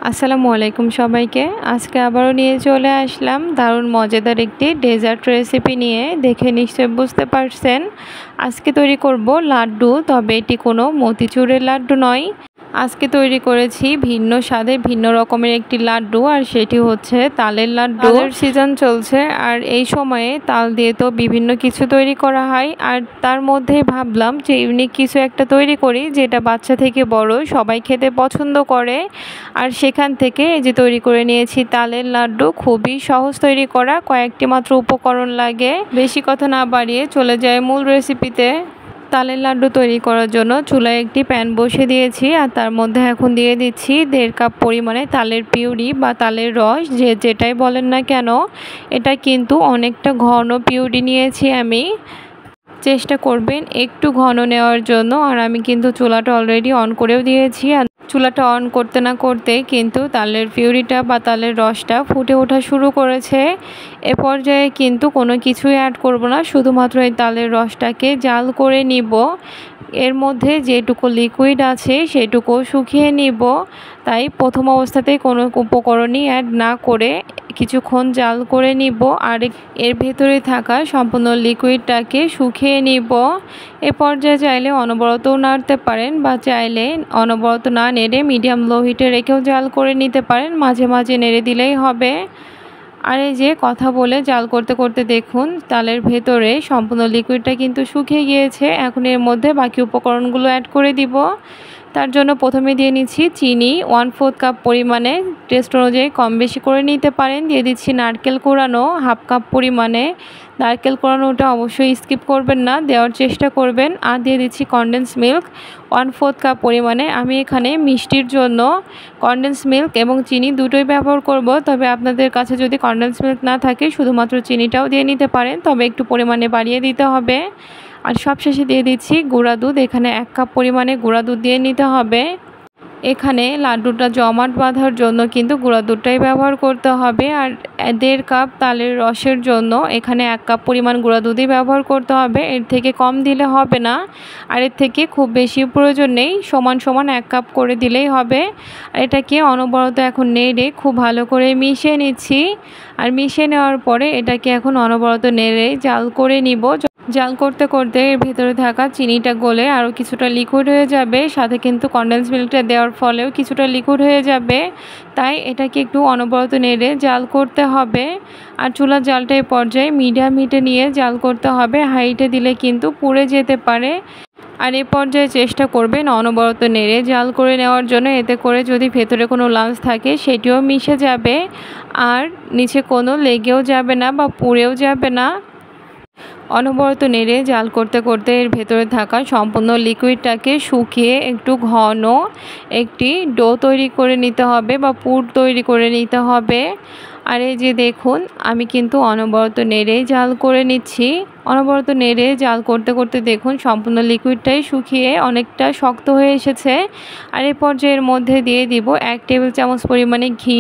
আসসালামু আলাইকুম সবাইকে। আজকে আবারও নিয়ে চলে আসলাম দারুণ মজাদার একটি ডেজার্ট রেসিপি নিয়ে। দেখে নিশ্চয়ই বুঝতে পারছেন আজকে তৈরি করব লাড্ডু, তবে এটি কোনো মতিচুরের লাড্ডু নয়। আজকে তৈরি করেছি ভিন্ন স্বাদের ভিন্ন রকমের একটি লাড্ডু, আর সেটি হচ্ছে তালের লাড্ডু। তালের সিজন চলছে, আর এই সময়ে তাল দিয়ে তো বিভিন্ন কিছু তৈরি করা হয়, আর তার মধ্যেই ভাবলাম যে ইউনিক কিছু একটা তৈরি করি যেটা বাচ্চা থেকে বড় সবাই খেতে পছন্দ করে। আর সেখান থেকে এই যে তৈরি করে নিয়েছি তালের লাড্ডু। খুবই সহজ তৈরি করা, কয়েকটি মাত্র উপকরণ লাগে। বেশি কথা না বাড়িয়ে চলে যায় মূল রেসিপিতে। তালের লাড্ডু তৈরি করার জন্য চুলায় একটি প্যান বসিয়ে দিয়েছি, আর তার মধ্যে এখন দিয়ে দিচ্ছি 1.5 কাপ পরিমাণে তালের পিউরি বা তালের রস, যে যেটাই বলেন না কেন। এটা কিন্তু অনেকটা ঘন পিউরি নিয়েছি আমি। চেষ্টা করবেন একটু ঘন নেওয়ার জন্য। আর আমি কিন্তু চুলাটা অলরেডি অন করেও দিয়েছি, আর চুলাটা অন করতে না করতে কিন্তু তালের পিউরিটা বা তালের রসটা ফুটে ওঠা শুরু করেছে। এ পর্যায়ে কিন্তু কোনো কিছুই অ্যাড করব না, শুধুমাত্র এই তালের রসটাকে জাল করে নিব। এর মধ্যে যেটুকু লিকুইড আছে সেটুকু শুকিয়ে নিব। তাই প্রথম অবস্থাতেই কোনো উপকরণই অ্যাড না করে কিছুক্ষণ জাল করে নিব, আর এর ভেতরে থাকা সম্পূর্ণ লিকুইডটাকে শুকিয়ে নিব। এ পর্যায়ে চাইলে অনবরতও নাড়তে পারেন, বা চাইলে অনবরত না নেড়ে মিডিয়াম লো হিটে রেখেও জাল করে নিতে পারেন। মাঝে মাঝে নেড়ে দিলেই হবে। আর এই যে কথা বলে জাল করতে করতে দেখুন তালের ভেতরে সম্পূর্ণ লিকুইডটা কিন্তু শুকিয়ে গিয়েছে। এখন এর মধ্যে বাকি উপকরণগুলো অ্যাড করে দিব। তার জন্য প্রথমে দিয়ে নিচ্ছি চিনি 1/4 কাপ পরিমাণে, টেস্ট অনুযায়ী কম বেশি করে নিতে পারেন। দিয়ে দিচ্ছি নারকেল কোড়ানো 1/2 কাপ পরিমাণে। নারকেল কোড়ানোটা অবশ্যই স্কিপ করবেন না, দেওয়ার চেষ্টা করবেন। আর দিয়ে দিচ্ছি কনডেন্স মিল্ক 1/4 কাপ পরিমাণে। আমি এখানে মিষ্টির জন্য কনডেন্স মিল্ক এবং চিনি দুটোই ব্যবহার করব, তবে আপনাদের কাছে যদি কনডেন্স মিল্ক না থাকে শুধুমাত্র চিনিটাও দিয়ে নিতে পারেন, তবে একটু পরিমাণে বাড়িয়ে দিতে হবে। আর সবশেষে দিয়ে দিচ্ছি গুঁড়া দুধ। এখানে 1 কাপ পরিমাণে গুঁড়া দুধ দিয়ে নিতে হবে। এখানে লাড্ডুটা জমাট বাঁধার জন্য কিন্তু গুঁড়া দুধটাই ব্যবহার করতে হবে। আর 1.5 কাপ তালের রসের জন্য এখানে 1 কাপ পরিমাণ গুঁড়া দুধই ব্যবহার করতে হবে, এর থেকে কম দিলে হবে না। আর এর থেকে খুব বেশি প্রয়োজন নেই, সমান সমান 1 কাপ করে দিলেই হবে। আর এটাকে অনবরত এখন নেড়ে খুব ভালো করে মিশিয়ে নিচ্ছি। আর মিশিয়ে নেওয়ার পরে এটাকে এখন অনবরত নেড়ে জাল করে নিব। জাল করতে করতে এর ভেতরে থাকা চিনিটা গলে আরও কিছুটা লিকুইড হয়ে যাবে, সাথে কিন্তু কনডেন্স মিল্কটা দেওয়ার ফলেও কিছুটা লিকুইড হয়ে যাবে। তাই এটাকে একটু অনবরত নেড়ে জাল করতে হবে। আর চুলার জালটা এই পর্যায়ে মিডিয়াম হিটে নিয়ে জাল করতে হবে, হাইটে দিলে কিন্তু পুড়ে যেতে পারে। আর এই পর্যায়ে চেষ্টা করবেন অনবরত নেড়ে জাল করে নেওয়ার জন্য, এতে করে যদি ভেতরে কোনো লাঞ্চ থাকে সেটিও মিশে যাবে, আর নিচে কোনো লেগেও যাবে না বা পুড়েও যাবে না। অনবরত নেড়ে জাল করতে করতে এর ভেতরে থাকা সম্পূর্ণ লিকুইডটাকে শুকিয়ে একটু ঘন একটি ডো তৈরি করে নিতে হবে বা পুর তৈরি করে নিতে হবে। আর এই যে দেখুন আমি কিন্তু অনবরত নেড়ে জাল করে নিচ্ছি। অনবরত নেড়ে জাল করতে করতে দেখুন সম্পূর্ণ লিকুইডটাই শুকিয়ে অনেকটা শক্ত হয়ে এসেছে। আর এই পর্যায়ের মধ্যে দিয়ে দিব 1 টেবিল চামচ পরিমাণে ঘি।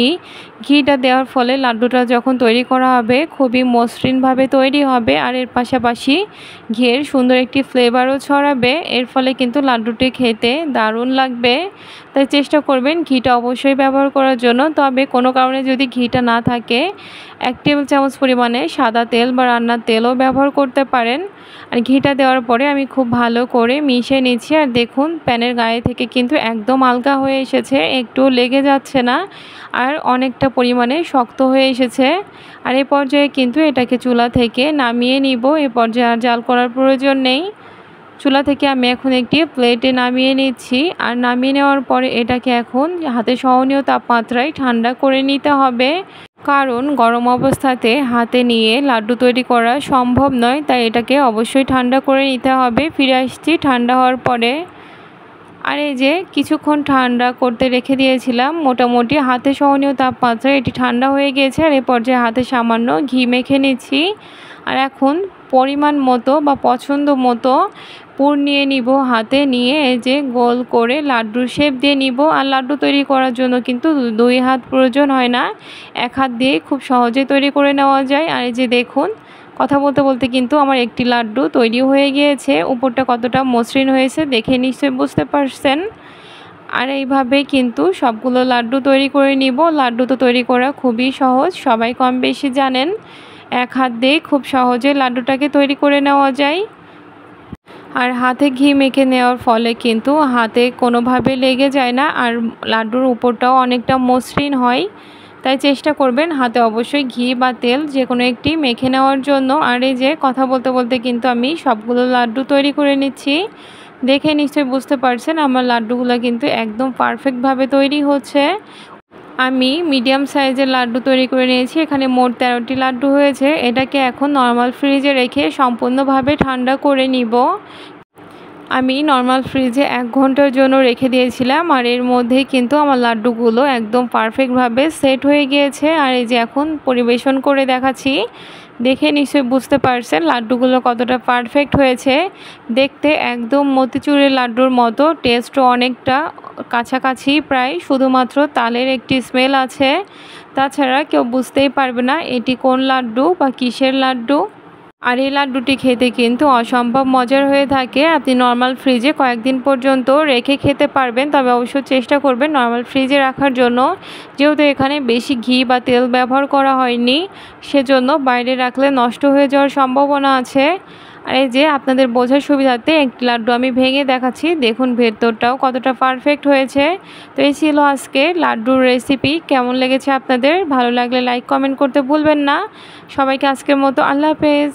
ঘিটা দেওয়ার ফলে লাড্ডুটা যখন তৈরি করা হবে খুবই মসৃণভাবে তৈরি হবে, আর এর পাশাপাশি ঘিয়ের সুন্দর একটি ফ্লেভারও ছড়াবে। এর ফলে কিন্তু লাড্ডুটি খেতে দারুণ লাগবে। তাই চেষ্টা করবেন ঘিটা অবশ্যই ব্যবহার করার জন্য। তবে কোনো কারণে যদি ঘিটা না থাকে 1 টেবিল চামচ পরিমাণে সাদা তেল বা রান্নার তেলও ব্যবহার করতে পারেন। আর ঘিটা দেওয়ার পরে আমি খুব ভালো করে মিশিয়ে নিচ্ছি। আর দেখুন প্যানের গায়ে থেকে কিন্তু একদম হালকা হয়ে এসেছে, একটু লেগে যাচ্ছে না, আর অনেকটা পরিমাণে শক্ত হয়ে এসেছে। আর এই পর্যায়ে কিন্তু এটাকে চুলা থেকে নামিয়ে নিব। এ পর্যায়ে আর জাল করার প্রয়োজন নেই। চুলা থেকে আমি এখন একটি প্লেটে নামিয়ে নিচ্ছি। আর নামিয়ে নেওয়ার পরে এটাকে এখন হাতে সহনীয় তাপমাত্রায় ঠান্ডা করে নিতে হবে, কারণ গরম অবস্থাতে হাতে নিয়ে লাড্ডু তৈরি করা সম্ভব নয়। তাই এটাকে অবশ্যই ঠান্ডা করে নিতে হবে। ফিরে আসছি ঠান্ডা হওয়ার পরে। আর এই যে কিছুক্ষণ ঠান্ডা করতে রেখে দিয়েছিলাম, মোটামুটি হাতে সহনীয় তাপমাত্রায় এটি ঠান্ডা হয়ে গিয়েছে। আর এই পর্যায়ে হাতে সামান্য ঘি মেখে নিচ্ছি। আর এখন পরিমাণ মতো বা পছন্দ মতো পুর নিয়ে নিব। হাতে নিয়ে এই যে গোল করে লাড্ডুর শেপ দিয়ে নিব। আর লাড্ডু তৈরি করার জন্য কিন্তু 2 হাত প্রয়োজন হয় না, 1 হাত দিয়ে খুব সহজে তৈরি করে নেওয়া যায়। আর এই যে দেখুন কথা বলতে বলতে কিন্তু আমার একটি লাড্ডু তৈরি হয়ে গিয়েছে। উপরটা কতটা মসৃণ হয়েছে দেখে নিশ্চয়ই বুঝতে পারছেন। আর এইভাবে কিন্তু সবগুলো লাড্ডু তৈরি করে নিব। লাড্ডু তো তৈরি করা খুবই সহজ, সবাই কম বেশি জানেন। এক হাত দিয়ে খুব সহজে লাড্ডুটাকে তৈরি করে নেওয়া যায়। আর হাতে ঘি মেখে নেওয়ার ফলে কিন্তু হাতে কোনোভাবে লেগে যায় না, আর লাড্ডুর উপরটাও অনেকটা মসৃণ হয়। তাই চেষ্টা করবেন হাতে অবশ্যই ঘি বা তেল যে কোনো একটি মেখে নেওয়ার জন্য। আর এই যে কথা বলতে বলতে কিন্তু আমি সবগুলো লাড্ডু তৈরি করে নিচ্ছি। দেখে নিশ্চয়ই বুঝতে পারছেন আমার লাড্ডুগুলো কিন্তু একদম পারফেক্টভাবে তৈরি হচ্ছে। আমি মিডিয়াম সাইজের লাড্ডু তৈরি করে নিয়েছি। এখানে মোট 13টি লাড্ডু হয়েছে। এটাকে এখন নর্মাল ফ্রিজে রেখে সম্পূর্ণভাবে ঠান্ডা করে নিব। আমি নর্মাল ফ্রিজে 1 ঘন্টার জন্য রেখে দিয়েছিলাম, আর এর মধ্যেই কিন্তু আমার লাড্ডুগুলো একদম পারফেক্টভাবে সেট হয়ে গিয়েছে। আর এই যে এখন পরিবেশন করে দেখাচ্ছি, দেখে নিশ্চয়ই বুঝতে পারছেন লাড্ডুগুলো কতটা পারফেক্ট হয়েছে। দেখতে একদম মতিচুরের লাড্ডুর মতো, টেস্টও অনেকটা কাছাকাছি প্রায়, শুধুমাত্র তালের একটি স্মেল আছে। তাছাড়া কেউ বুঝতেই পারবে না এটি কোন লাড্ডু বা কিসের লাড্ডু। আর এই লাড্ডুটি খেতে কিন্তু অসম্ভব মজার হয়ে থাকে। আপনি নর্মাল ফ্রিজে কয়েকদিন পর্যন্ত রেখে খেতে পারবেন, তবে অবশ্যই চেষ্টা করবেন নর্মাল ফ্রিজে রাখার জন্য, যেহেতু এখানে বেশি ঘি বা তেল ব্যবহার করা হয়নি, সেজন্য বাইরে রাখলে নষ্ট হয়ে যাওয়ার সম্ভাবনা আছে। আর এই যে আপনাদের বোঝার সুবিধার্থে একটি লাড্ডু আমি ভেঙে দেখাচ্ছি, দেখুন ভেতরটাও কতটা পারফেক্ট হয়েছে। তো এই ছিল আজকে লাড্ডুর রেসিপি। কেমন লেগেছে আপনাদের? ভালো লাগলে লাইক কমেন্ট করতে ভুলবেন না। সবাইকে আজকের মতো আল্লাহ হাফেজ।